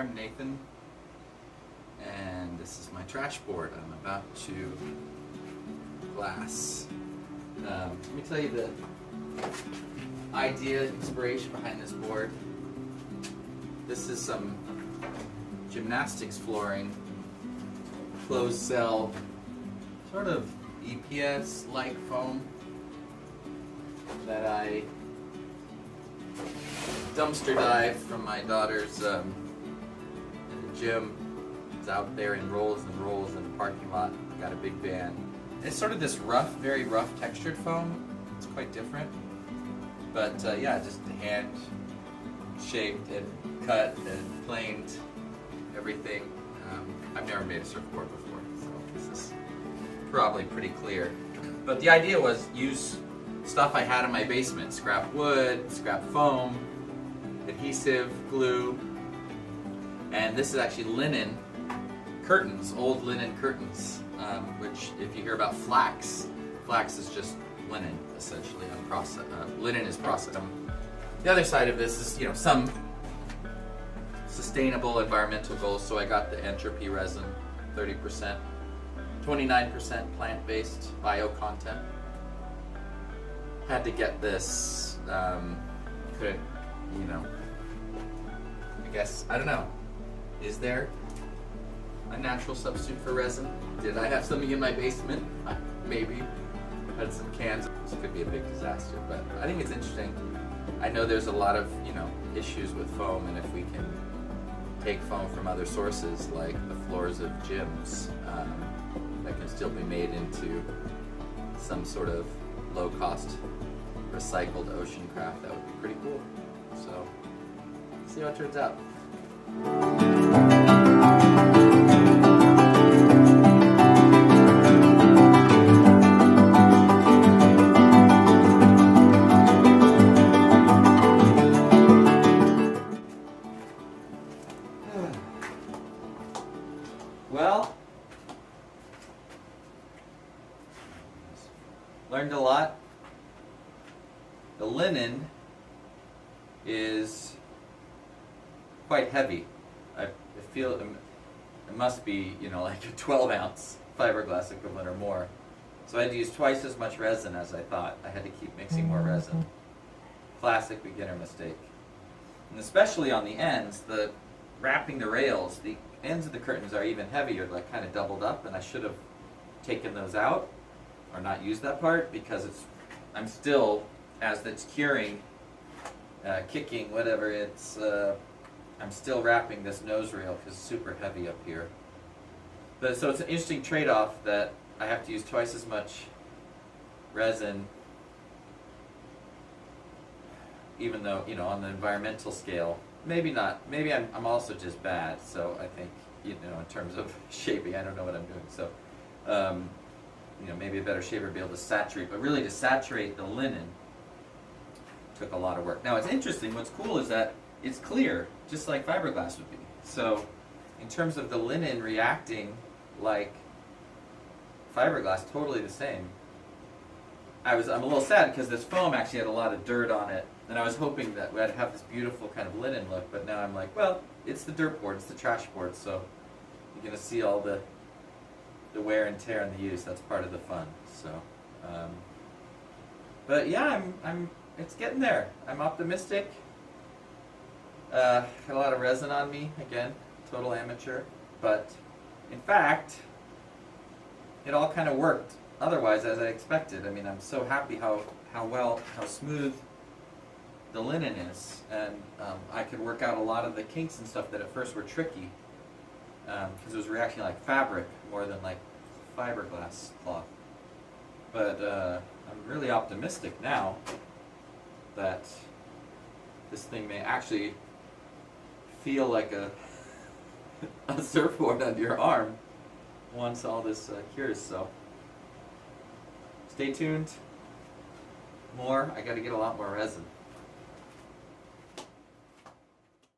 I'm Nathan, and this is my trash board. I'm about to glass. Let me tell you the idea, inspiration behind this board. This is some gymnastics flooring, closed cell, sort of EPS-like foam that I dumpster dived from my daughter's gym. It's out there in rolls and rolls in the parking lot. Got a big van. It's sort of this rough, very rough textured foam. It's quite different. But yeah, just hand shaped and cut and planed everything. I've never made a surfboard before, so this is probably pretty clear. But the idea was use stuff I had in my basement: scrap wood, scrap foam, adhesive, glue, and this is actually linen curtains, old linen curtains, which if you hear about flax is just linen, essentially. Linen is processed. The other side of this is, some sustainable environmental goals. So I got the entropy resin, 30%, 29% plant-based bio content. Had to get this. Couldn't, I guess, I don't know. Is there a natural substitute for resin? Did I have something in my basement? Maybe. Had some cans. This could be a big disaster, but I think it's interesting. I know there's a lot of, issues with foam, and if we can take foam from other sources like the floors of gyms, that can still be made into some sort of low-cost recycled ocean craft, that would be pretty cool. So, see how it turns out. Well, learned a lot. The linen is quite heavy. I feel it must be, like a 12-ounce fiberglass equivalent or more. So I had to use twice as much resin as I thought. I had to keep mixing more resin. Classic beginner mistake. And especially on the ends, wrapping the rails, the ends of the curtains are even heavier, like kind of doubled up, and I should have taken those out or not used that part, because I'm still, as it's curing, kicking, whatever, I'm still wrapping this nose rail because it's super heavy up here. But so it's an interesting trade-off that I have to use twice as much resin, even though, on the environmental scale, maybe not. Maybe I'm also just bad. So I think, in terms of shaping, I don't know what I'm doing. So, maybe a better shaper would be able to saturate. But really, to saturate the linen took a lot of work. Now, it's interesting. What's cool is that it's clear, just like fiberglass would be. So, in terms of the linen reacting like fiberglass, totally the same. I'm a little sad because this foam actually had a lot of dirt on it, and I was hoping that we'd have this beautiful kind of linen look, but now I'm like, well, it's the dirt board, it's the trash board, so you're going to see all the wear and tear and the use. That's part of the fun. So, but yeah, it's getting there. I'm optimistic. Got a lot of resin on me, again, total amateur, but in fact, it all kind of worked otherwise as I expected. I mean, I'm so happy how smooth the linen is, and I could work out a lot of the kinks and stuff that at first were tricky, because it was reacting like fabric more than like fiberglass cloth. But I'm really optimistic now that this thing may actually feel like a surfboard under your arm once all this cures. So stay tuned. More. I got to get a lot more resin.